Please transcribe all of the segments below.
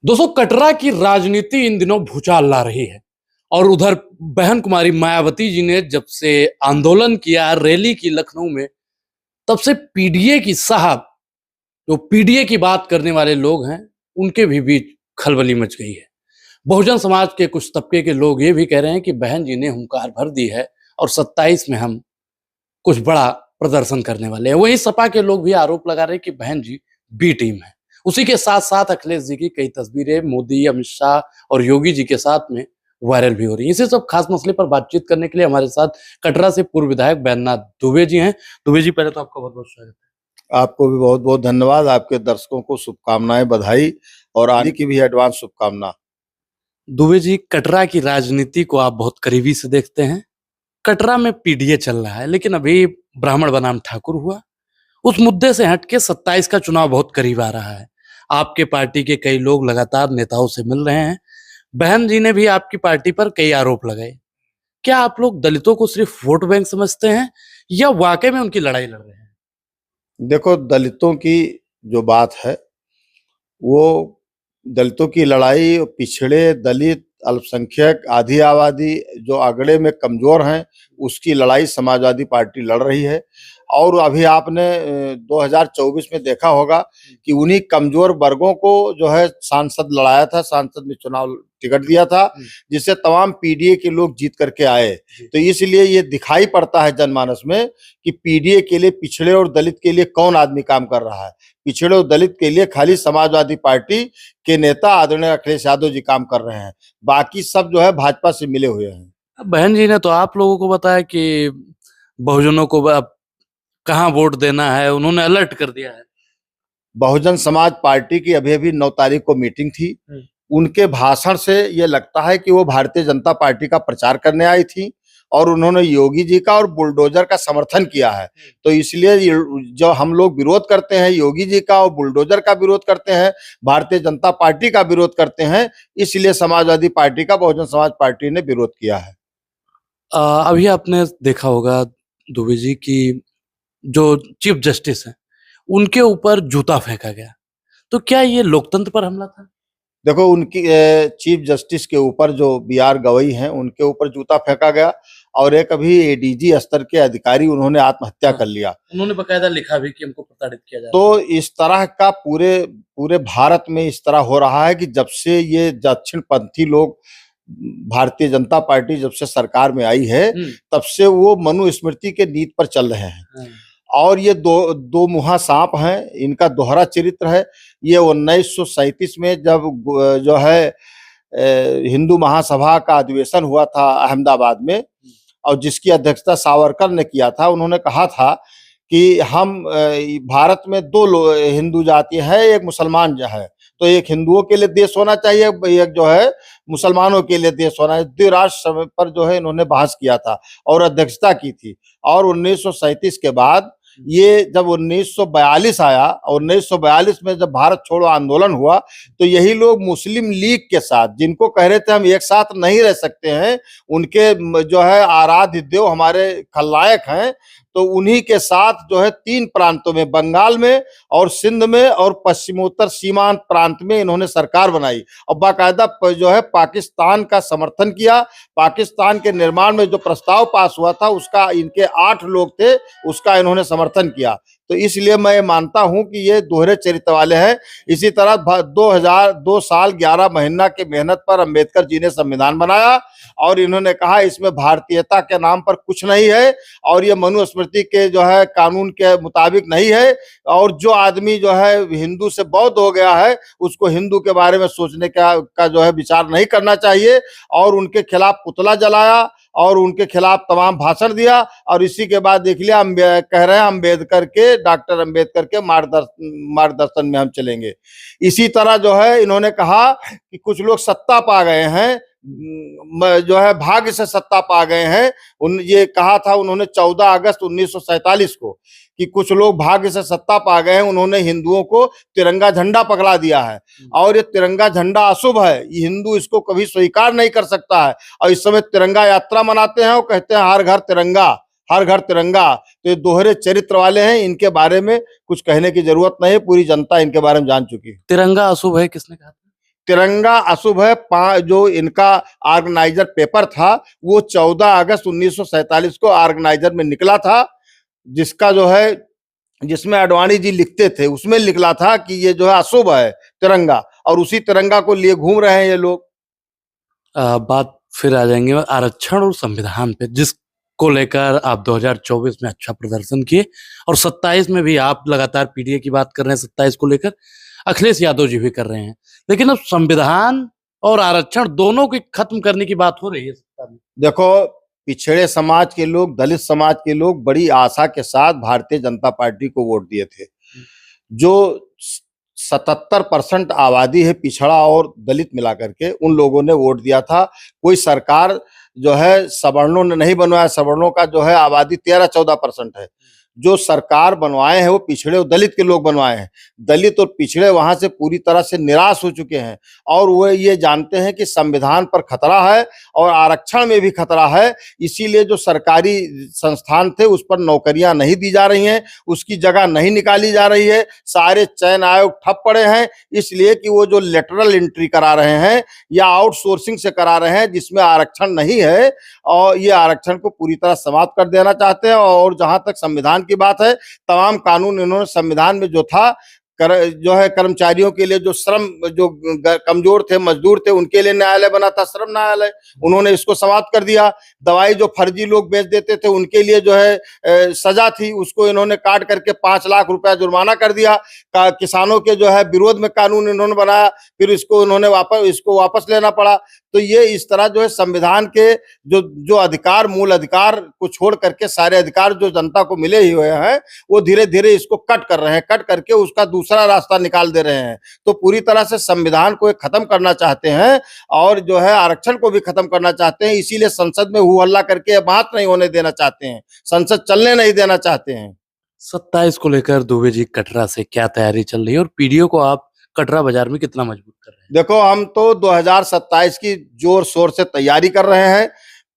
दोस्तों, कटरा की राजनीति इन दिनों भूचाल ला रही है। और उधर बहन कुमारी मायावती जी ने जब से आंदोलन किया, रैली की लखनऊ में, तब से पीडीए की साहब, जो पीडीए की बात करने वाले लोग हैं, उनके भी बीच खलबली मच गई है। बहुजन समाज के कुछ तबके के लोग ये भी कह रहे हैं कि बहन जी ने हुंकार भर दी है और 27 में हम कुछ बड़ा प्रदर्शन करने वाले हैं। वहीं सपा के लोग भी आरोप लगा रहे हैं कि बहन जी बी टीम है। उसी के साथ साथ अखिलेश जी की कई तस्वीरें मोदी, अमित शाह और योगी जी के साथ में वायरल भी हो रही है। इसी सब खास मसले पर बातचीत करने के लिए हमारे साथ कटरा से पूर्व विधायक बैद्यनाथ दुबे जी हैं। दुबे जी, पहले तो आपका बहुत बहुत स्वागत है। आपको भी बहुत बहुत धन्यवाद। आपके दर्शकों को शुभकामनाएं, बधाई और आने की भी एडवांस शुभकामना। दुबे जी, कटरा की राजनीति को आप बहुत करीबी से देखते हैं। कटरा में पीडीए चल रहा है, लेकिन अभी ब्राह्मण बनाम ठाकुर हुआ। उस मुद्दे से हटके 27 का चुनाव बहुत करीब आ रहा है। आपके पार्टी के कई लोग लगातार नेताओं से मिल रहे हैं। बहन जी ने भी आपकी पार्टी पर कई आरोप लगाए। क्या आप लोग दलितों को सिर्फ वोट बैंक समझते हैं या वाकई में उनकी लड़ाई लड़ रहे हैं? देखो, दलितों की जो बात है वो दलितों की लड़ाई, पिछड़े दलित, अल्पसंख्यक, आधी आबादी जो आंकड़े में कमजोर हैं, उसकी लड़ाई समाजवादी पार्टी लड़ रही है। और अभी आपने 2024 में देखा होगा कि उन्हीं कमजोर वर्गों को जो है सांसद लड़ाया था, सांसद में चुनाव टिकट दिया था, जिससे तमाम पीडीए के लोग जीत करके आए। तो इसलिए ये दिखाई पड़ता है जनमानस में कि पीडीए के लिए, पिछड़े और दलित के लिए कौन आदमी काम कर रहा है। पिछड़े और दलित के लिए खाली समाजवादी पार्टी के नेता आदरणीय अखिलेश यादव जी काम कर रहे हैं, बाकी सब जो है भाजपा से मिले हुए हैं। बहन जी ने तो आप लोगों को बताया कि बहुजनों को अब कहाँ वोट देना है, उन्होंने अलर्ट कर दिया है। बहुजन समाज पार्टी की अभी अभी 9 तारीख को मीटिंग थी। उनके भाषण से ये लगता है कि वो भारतीय जनता पार्टी का प्रचार करने आई थी और उन्होंने योगी जी का और बुलडोजर का समर्थन किया है। तो इसलिए जो हम लोग विरोध करते हैं योगी जी का और बुलडोजर का विरोध करते हैं, भारतीय जनता पार्टी का विरोध करते हैं, इसलिए समाजवादी पार्टी का बहुजन समाज पार्टी ने विरोध किया है। अभी आपने देखा होगा दुबे जी की जो चीफ जस्टिस हैं, उनके ऊपर जूता फेंका गया। तो क्या ये लोकतंत्र पर हमला था? देखो, उनकी चीफ जस्टिस के ऊपर जो बीआर गवई हैं, उनके ऊपर जूता फेंका गया और एक अभी एडीजी स्तर के अधिकारी उन्होंने आत्महत्या कर लिया। उन्होंने बकायदा लिखा भी कि हमको प्रताड़ित किया जा रहा तो इस तरह का पूरे पूरे भारत में इस तरह हो रहा है कि जब से ये दक्षिणपंथी लोग, भारतीय जनता पार्टी जब से सरकार में आई है, तब से वो मनुस्मृति के नीति पर चल रहे हैं। और ये दो मुहा सांप हैं, इनका दोहरा चरित्र है। ये 1937 में जब जो है हिंदू महासभा का अधिवेशन हुआ था अहमदाबाद में, और जिसकी अध्यक्षता सावरकर ने किया था, उन्होंने कहा था कि हम भारत में दो हिंदू जाति है, एक मुसलमान जो है, तो एक हिंदुओं के लिए देश होना चाहिए, एक जो है मुसलमानों के लिए देश होना है। द्विराष्ट्र पर जो है इन्होंने बहस किया था और अध्यक्षता की थी। और 1937 के बाद ये जब 1942 आया और 1942 में जब भारत छोड़ो आंदोलन हुआ, तो यही लोग मुस्लिम लीग के साथ, जिनको कह रहे थे हम एक साथ नहीं रह सकते हैं, उनके जो है आराध्य देव हमारे खलनायक हैं, तो उन्हीं के साथ जो है 3 प्रांतों में, बंगाल में और सिंध में और पश्चिमोत्तर सीमांत प्रांत में इन्होंने सरकार बनाई और बाकायदा जो है पाकिस्तान का समर्थन किया। पाकिस्तान के निर्माण में जो प्रस्ताव पास हुआ था उसका इनके 8 लोग थे, उसका इन्होंने समर्थन किया। तो इसलिए मैं मानता हूं कि ये दोहरे चरित्र वाले हैं। इसी तरह 2 साल 11 महीना के मेहनत पर अंबेडकर जी ने संविधान बनाया और इन्होंने कहा इसमें भारतीयता के नाम पर कुछ नहीं है और ये मनुस्मृति के जो है कानून के मुताबिक नहीं है। और जो आदमी जो है हिंदू से बौद्ध हो गया है, उसको हिंदू के बारे में सोचने का जो है विचार नहीं करना चाहिए। और उनके खिलाफ पुतला जलाया और उनके खिलाफ तमाम भाषण दिया। और इसी के बाद देख लिया, हम कह रहे हैं अम्बेडकर के, डॉक्टर अम्बेडकर के मार्गदर्शन में हम चलेंगे। इसी तरह जो है इन्होंने कहा कि कुछ लोग सत्ता पा गए हैं, जो है भाग्य से सत्ता पा गए हैं। ये कहा था उन्होंने 14 अगस्त 1947 को कि कुछ लोग भाग्य से सत्ता पा गए हैं, उन्होंने हिंदुओं को तिरंगा झंडा पकड़ा दिया है और ये तिरंगा झंडा अशुभ है, ये हिंदू इसको कभी स्वीकार नहीं कर सकता है। और इस समय तिरंगा यात्रा मनाते हैं और कहते हैं हर घर तिरंगा, हर घर तिरंगा। तो ये दोहरे चरित्र वाले हैं, इनके बारे में कुछ कहने की जरूरत नहीं, पूरी जनता इनके बारे में जान चुकी है। तिरंगा अशुभ है, किसने कहा? तिरंगा अशुभ है। जो इनका ऑर्गेनाइजर पेपर था वो 14 अगस्त 1947 को ऑर्गेनाइजर में निकला था, जिसका जो है जिसमें आडवाणी जी लिखते थे उसमें निकला था कि ये जो है अशुभ है तिरंगा, और उसी तिरंगा को लिए घूम रहे हैं ये लोग। बात फिर आ जाएंगे आरक्षण और संविधान पे, जिसको लेकर आप 2024 में अच्छा प्रदर्शन किए और 27 में भी आप लगातार पीडीए की बात कर रहे हैं, 27 को लेकर अखिलेश यादव जी भी कर रहे हैं, लेकिन अब संविधान और आरक्षण दोनों की खत्म करने की बात हो रही है सत्ता में। देखो, पिछड़े समाज के लोग, दलित समाज के लोग बड़ी आशा के साथ भारतीय जनता पार्टी को वोट दिए थे। जो 77% आबादी है पिछड़ा और दलित मिलाकर के, उन लोगों ने वोट दिया था। कोई सरकार जो है सवर्णों ने नहीं बनवाया। सवर्णों का जो है आबादी 13-14% है। जो सरकार बनवाए हैं वो पिछड़े और दलित के लोग बनवाए हैं। दलित और पिछड़े वहां से पूरी तरह से निराश हो चुके हैं और वो ये जानते हैं कि संविधान पर खतरा है और आरक्षण में भी खतरा है। इसीलिए जो सरकारी संस्थान थे उस पर नौकरियां नहीं दी जा रही हैं, उसकी जगह नहीं निकाली जा रही है। सारे चयन आयोग ठप पड़े हैं, इसलिए कि वो जो लेटरल एंट्री करा रहे हैं या आउटसोर्सिंग से करा रहे हैं जिसमें आरक्षण नहीं है, और ये आरक्षण को पूरी तरह समाप्त कर देना चाहते हैं। और जहां तक संविधान की बात है, तमाम कानून इन्होंने संविधान में जो था जो है कर्मचारियों के लिए, जो श्रम, जो कमजोर थे, मजदूर थे, उनके लिए न्यायालय बना था, श्रम न्यायालय, उन्होंने इसको समाप्त कर दिया। दवाई जो फर्जी लोग बेच देते थे उनके लिए जो है सजा थी, उसको इन्होंने काट करके 5 लाख रुपया जुर्माना कर दिया। किसानों के जो है विरोध में कानून इन्होंने बनाया, फिर इसको उन्होंने इसको वापस लेना पड़ा। तो ये इस तरह जो है संविधान के जो अधिकार, मूल अधिकार को छोड़ करके सारे अधिकार जो जनता को मिले ही हुए हैं, वो धीरे धीरे इसको कट कर रहे हैं, कट करके उसका दूसरा रास्ता निकाल दे रहे हैं। तो पूरी तरह से संविधान को खत्म करना चाहते हैं और जो है आरक्षण को भी खत्म करना चाहते हैं। इसीलिए संसद में हु हल्ला करके बात नहीं होने देना चाहते हैं, संसद चलने नहीं देना चाहते हैं। 27 को लेकर दुबे जी कटरा से क्या तैयारी चल रही है और पीडीओ को आप कटरा बाजार में कितना मजबूत कर रहे हैं? देखो, हम तो 2027 की जोर शोर से तैयारी कर रहे हैं।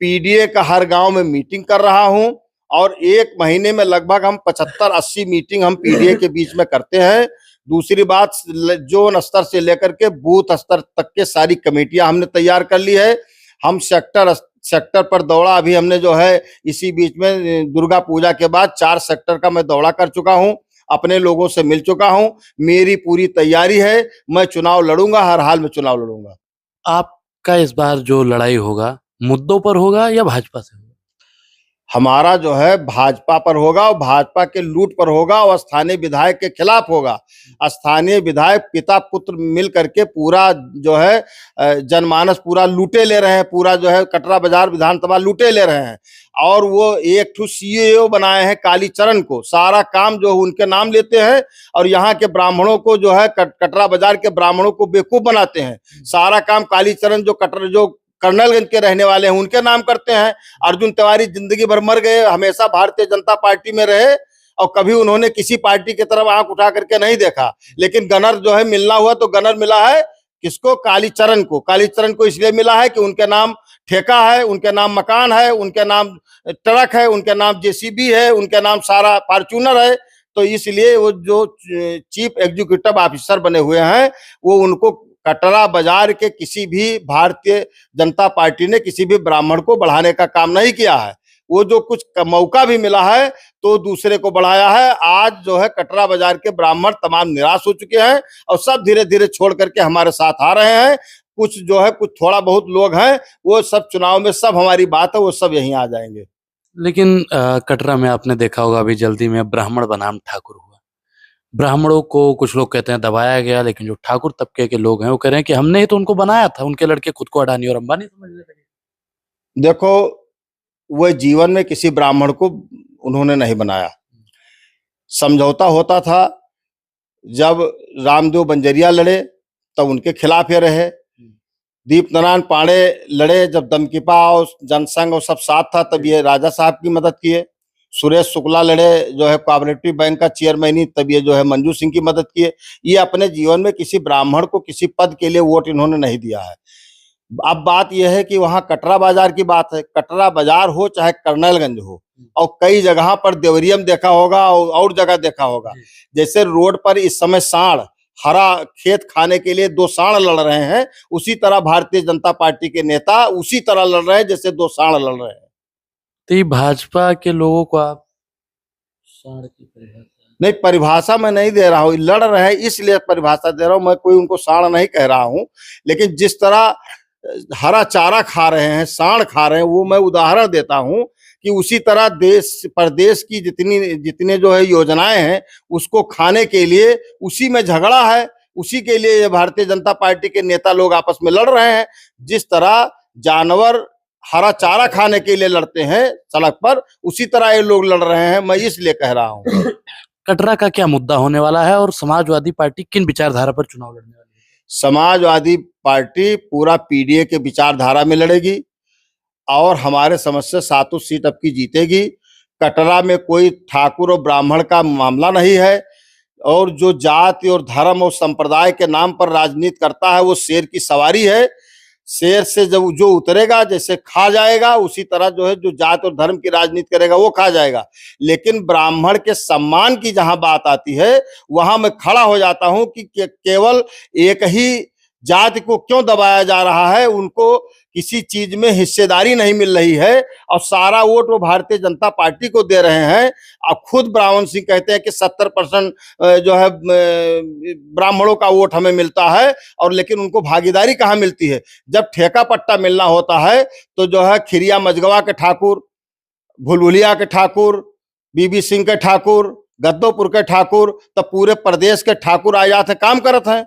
पीडीए का हर गांव में मीटिंग कर रहा हूं और 1 महीने में लगभग हम 75-80 मीटिंग हम पीडीए के बीच में करते हैं। दूसरी बात, जोन स्तर से लेकर के बूथ स्तर तक के सारी कमेटियां हमने तैयार कर ली है। हम सेक्टर पर दौड़ा, अभी हमने जो है इसी बीच में दुर्गा पूजा के बाद 4 सेक्टर का मैं दौड़ा कर चुका हूं, अपने लोगों से मिल चुका हूं। मेरी पूरी तैयारी है, मैं चुनाव लड़ूंगा, हर हाल में चुनाव लड़ूंगा। आपका इस बार जो लड़ाई होगा मुद्दों पर होगा या भाजपा से होगा? हमारा जो है भाजपा पर होगा और भाजपा के लूट पर होगा और स्थानीय विधायक के खिलाफ होगा। स्थानीय विधायक पिता पुत्र मिल करके पूरा जो है जनमानस पूरा लूटे ले रहे हैं, पूरा जो है कटरा बाजार विधानसभा लूटे ले रहे हैं। और वो एक ठू सीईओ बनाए हैं कालीचरण को, सारा काम जो उनके नाम लेते हैं और यहाँ के ब्राह्मणों को जो है कटरा बाजार के ब्राह्मणों को बेवकूफ बनाते हैं। सारा काम कालीचरण जो कर्नलगंज के रहने वाले हैं उनके नाम करते हैं। अर्जुन तिवारी जिंदगी भर मर गए, हमेशा भारतीय जनता पार्टी में रहे और कभी उन्होंने किसी पार्टी की तरफ आंख उठा करके नहीं देखा। लेकिन गनर जो है मिलना हुआ तो गनर मिला है किसको? कालीचरण को। कालीचरण को इसलिए मिला है कि उनके नाम ठेका है, उनके नाम मकान है, उनके नाम ट्रक है, उनके नाम जेसीबी है, उनके नाम सारा फॉर्च्यूनर है। तो इसलिए वो जो चीफ एग्जीक्यूटिव ऑफिसर बने हुए हैं, वो उनको कटरा बाजार के किसी भी भारतीय जनता पार्टी ने किसी भी ब्राह्मण को बढ़ाने का काम नहीं किया है। वो जो कुछ मौका भी मिला है तो दूसरे को बढ़ाया है। आज जो है कटरा बाजार के ब्राह्मण तमाम निराश हो चुके हैं और सब धीरे धीरे छोड़ करके हमारे साथ आ रहे हैं। कुछ जो है कुछ थोड़ा बहुत लोग हैं, वो सब चुनाव में सब हमारी बात है, वो सब यहीं आ जाएंगे। लेकिन कटरा में आपने देखा होगा अभी जल्दी में ब्राह्मण बनाम ठाकुर हुआ। ब्राह्मणों को कुछ लोग कहते हैं दबाया गया, लेकिन जो ठाकुर तबके के लोग हैं वो कह रहे हैं कि हमने ही तो उनको बनाया था, उनके लड़के खुद को अडानी और अंबानी समझने लगे। देखो, वह जीवन में किसी ब्राह्मण को उन्होंने नहीं बनाया। समझौता होता था, जब रामदेव बंजरिया लड़े तब उनके खिलाफ ये रहे। दीप नारायण पांडे लड़े, जब दमकिपा और जनसंघ और सब साथ था तब ये राजा साहब की मदद किए। सुरेश शुक्ला लड़े जो है कोऑपरेटिव बैंक का चेयरमैन, तब ये जो है मंजू सिंह की मदद किए। ये अपने जीवन में किसी ब्राह्मण को किसी पद के लिए वोट इन्होंने नहीं दिया है। अब बात यह है कि वहां कटरा बाजार की बात है, कटरा बाजार हो चाहे कर्नलगंज हो, और कई जगह पर देवरियम देखा होगा और जगह देखा होगा। जैसे रोड पर इस समय सांड हरा खेत खाने के लिए दो सांड लड़ रहे हैं, उसी तरह भारतीय जनता पार्टी के नेता उसी तरह लड़ रहे हैं जैसे दो सांड लड़ रहे हैं। तो ये भाजपा के लोगों को आप सांड की परिभाषा नहीं, परिभाषा मैं नहीं दे रहा हूँ, लड़ रहे हैं इसलिए परिभाषा दे रहा हूँ, मैं कोई उनको सांड नहीं कह रहा हूँ। लेकिन जिस तरह हरा चारा खा रहे हैं, सांड खा रहे हैं, वो मैं उदाहरण देता हूँ कि उसी तरह देश प्रदेश की जितने जो है योजनाएं हैं उसको खाने के लिए उसी में झगड़ा है, उसी के लिए ये भारतीय जनता पार्टी के नेता लोग आपस में लड़ रहे हैं। जिस तरह जानवर हरा चारा खाने के लिए लड़ते हैं सड़क पर, उसी तरह ये लोग लड़ रहे हैं, मैं इसलिए कह रहा हूँ। कटरा का क्या मुद्दा होने वाला है और समाजवादी पार्टी किन विचारधारा पर चुनाव लड़ने वाली है? समाजवादी पार्टी पूरा पीडीए के विचारधारा में लड़ेगी और हमारे समझ से 7 सीट अब की जीतेगी। कटरा में कोई ठाकुर और ब्राह्मण का मामला नहीं है, और जो जाति और धर्म और संप्रदाय के नाम पर राजनीति करता है वो शेर की सवारी है। शेर से जब जो उतरेगा जैसे खा जाएगा, उसी तरह जो है जो जाति और धर्म की राजनीति करेगा वो खा जाएगा। लेकिन ब्राह्मण के सम्मान की जहां बात आती है वहां मैं खड़ा हो जाता हूं कि केवल एक ही जाति को क्यों दबाया जा रहा है, उनको किसी चीज में हिस्सेदारी नहीं मिल रही है और सारा वोट वो भारतीय जनता पार्टी को दे रहे हैं। अब खुद ब्राह्मण सिंह कहते हैं कि 70% जो है ब्राह्मणों का वोट हमें मिलता है, और लेकिन उनको भागीदारी कहाँ मिलती है। जब ठेका पट्टा मिलना होता है तो जो है खिरिया मजगवा के ठाकुर, भुलभुलिया के ठाकुर, बीबी सिंह के ठाकुर, गद्दोपुर के ठाकुर, तब पूरे प्रदेश के ठाकुर आ जाते काम करते हैं।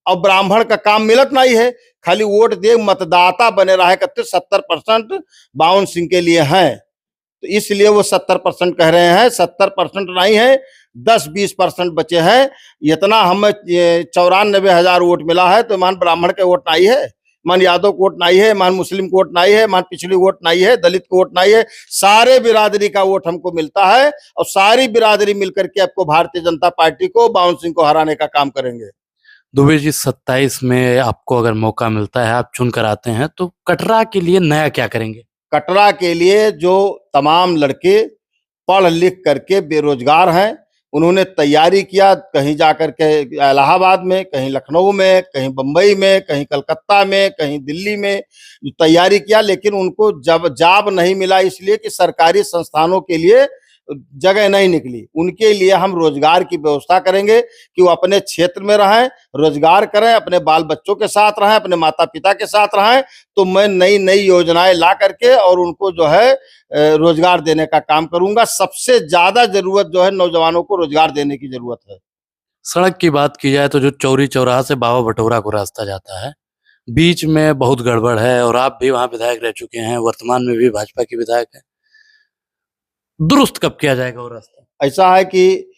और ब्राह्मण का काम मिलत नहीं है, खाली वोट दे मतदाता बने रहे करते। 70% बावन सिंह के लिए हैं, तो इसलिए वो 70% कह रहे हैं। 70% नहीं है, 10-20% बचे हैं। इतना हमें 94,000 वोट मिला है, तो मान ब्राह्मण के वोट नहीं है, मान यादव को वोट नहीं है, मान मुस्लिम को वोट नहीं है, मान पिछड़ी वोट नहीं है, दलित को वोट नहीं है, सारे बिरादरी का वोट हमको मिलता है। और सारी बिरादरी मिलकर के आपको भारतीय जनता पार्टी को, बावन सिंह को हराने का काम करेंगे। दुबे जी, 27 में आपको अगर मौका मिलता है, आप चुन कर आते हैं, तो कटरा के लिए नया क्या करेंगे? कटरा के लिए जो तमाम लड़के पढ़ लिख करके बेरोजगार हैं, उन्होंने तैयारी किया, कहीं जाकर के इलाहाबाद में, कहीं लखनऊ में, कहीं बम्बई में, कहीं कलकत्ता में, कहीं दिल्ली में तैयारी किया, लेकिन उनको जब जॉब नहीं मिला, इसलिए कि सरकारी संस्थानों के लिए जगह नहीं निकली। उनके लिए हम रोजगार की व्यवस्था करेंगे कि वो अपने क्षेत्र में रहें, रोजगार करें, अपने बाल बच्चों के साथ रहें, अपने माता पिता के साथ रहें। तो मैं नई नई योजनाएं ला करके और उनको जो है रोजगार देने का काम करूंगा। सबसे ज्यादा जरूरत जो है नौजवानों को रोजगार देने की जरूरत है। सड़क की बात की जाए तो जो चौरी चौराहा से बाबा बटोरा को रास्ता जाता है, बीच में बहुत गड़बड़ है, और आप भी वहां विधायक रह चुके हैं, वर्तमान में भी भाजपा के विधायक हैं। दुरुस्त कब किया जाएगा वो रास्ता? ऐसा है कि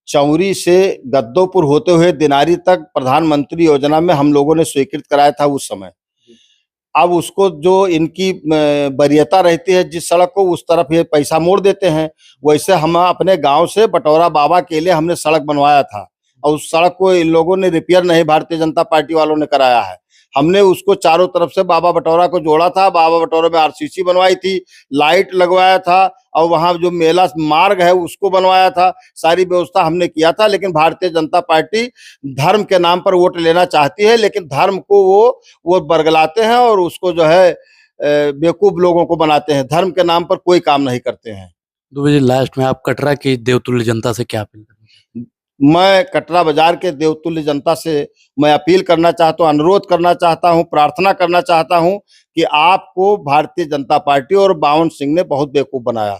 चौरी से गद्दोपुर होते हुए दिनारी तक प्रधानमंत्री योजना में हम लोगों ने स्वीकृत कराया था उस समय। अब उसको जो इनकी वरीयता रहती है, जिस सड़क को उस तरफ ये पैसा मोड़ देते हैं। वैसे हम अपने गांव से बटोरा बाबा के लिए हमने सड़क बनवाया था, और उस सड़क को इन लोगों ने रिपेयर नहीं, भारतीय जनता पार्टी वालों ने कराया है। हमने उसको चारों तरफ से बाबा बटोरा को जोड़ा था, बाबा बटोरा में आरसीसी बनवाई थी, लाइट लगवाया था, और वहां जो मेला मार्ग है उसको बनवाया था। सारी व्यवस्था हमने किया था। लेकिन भारतीय जनता पार्टी धर्म के नाम पर वोट लेना चाहती है, लेकिन धर्म को वो बरगलाते हैं और उसको जो है बेवकूफ लोगों को बनाते हैं। धर्म के नाम पर कोई काम नहीं करते हैं। दुबे जी, लास्ट में आप कटरा की देवतुल्य जनता से क्या अपील करेंगे? मैं कटरा बाजार के देवतुल्य जनता से मैं अपील करना चाहता हूँ, अनुरोध करना चाहता हूँ, प्रार्थना करना चाहता हूँ कि आपको भारतीय जनता पार्टी और बावन सिंह ने बहुत बेवकूफ बनाया,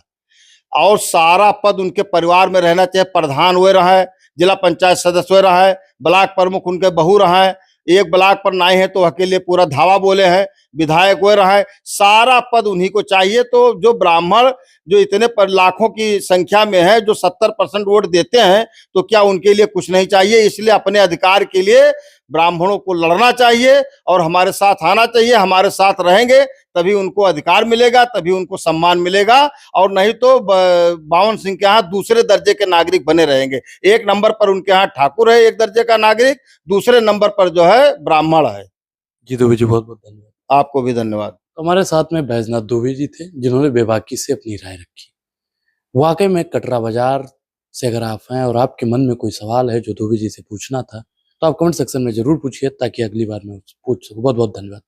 और सारा पद उनके परिवार में रहना चाहिए। प्रधान हुए रहे, जिला पंचायत सदस्य हुए रहे, ब्लॉक प्रमुख उनके बहू रहे, एक ब्लॉक पर नहीं है तो अकेले पूरा धावा बोले हैं, विधायक हुए रहे, सारा पद उन्हीं को चाहिए। तो जो ब्राह्मण जो इतने पर लाखों की संख्या में है, जो 70% वोट देते हैं, तो क्या उनके लिए कुछ नहीं चाहिए? इसलिए अपने अधिकार के लिए ब्राह्मणों को लड़ना चाहिए और हमारे साथ आना चाहिए। हमारे साथ रहेंगे तभी उनको अधिकार मिलेगा, तभी उनको सम्मान मिलेगा, और नहीं तो बावन सिंह के यहाँ दूसरे दर्जे के नागरिक बने रहेंगे। एक नंबर पर उनके यहाँ ठाकुर है, एक दर्जे का नागरिक, दूसरे नंबर पर जो है ब्राह्मण है। जी दुबे जी, बहुत बहुत धन्यवाद। आपको भी धन्यवाद। तो हमारे साथ में बैजनाथ दुबे जी थे, जिन्होंने बेबाकी से अपनी राय रखी। वाकई में कटरा बाजार से अगर आप हैं और आपके मन में कोई सवाल है जो दुबे जी से पूछना था, तो आप कमेंट सेक्शन में जरूर पूछिए ताकि अगली बार मैं पूछ सकूं। बहुत बहुत धन्यवाद।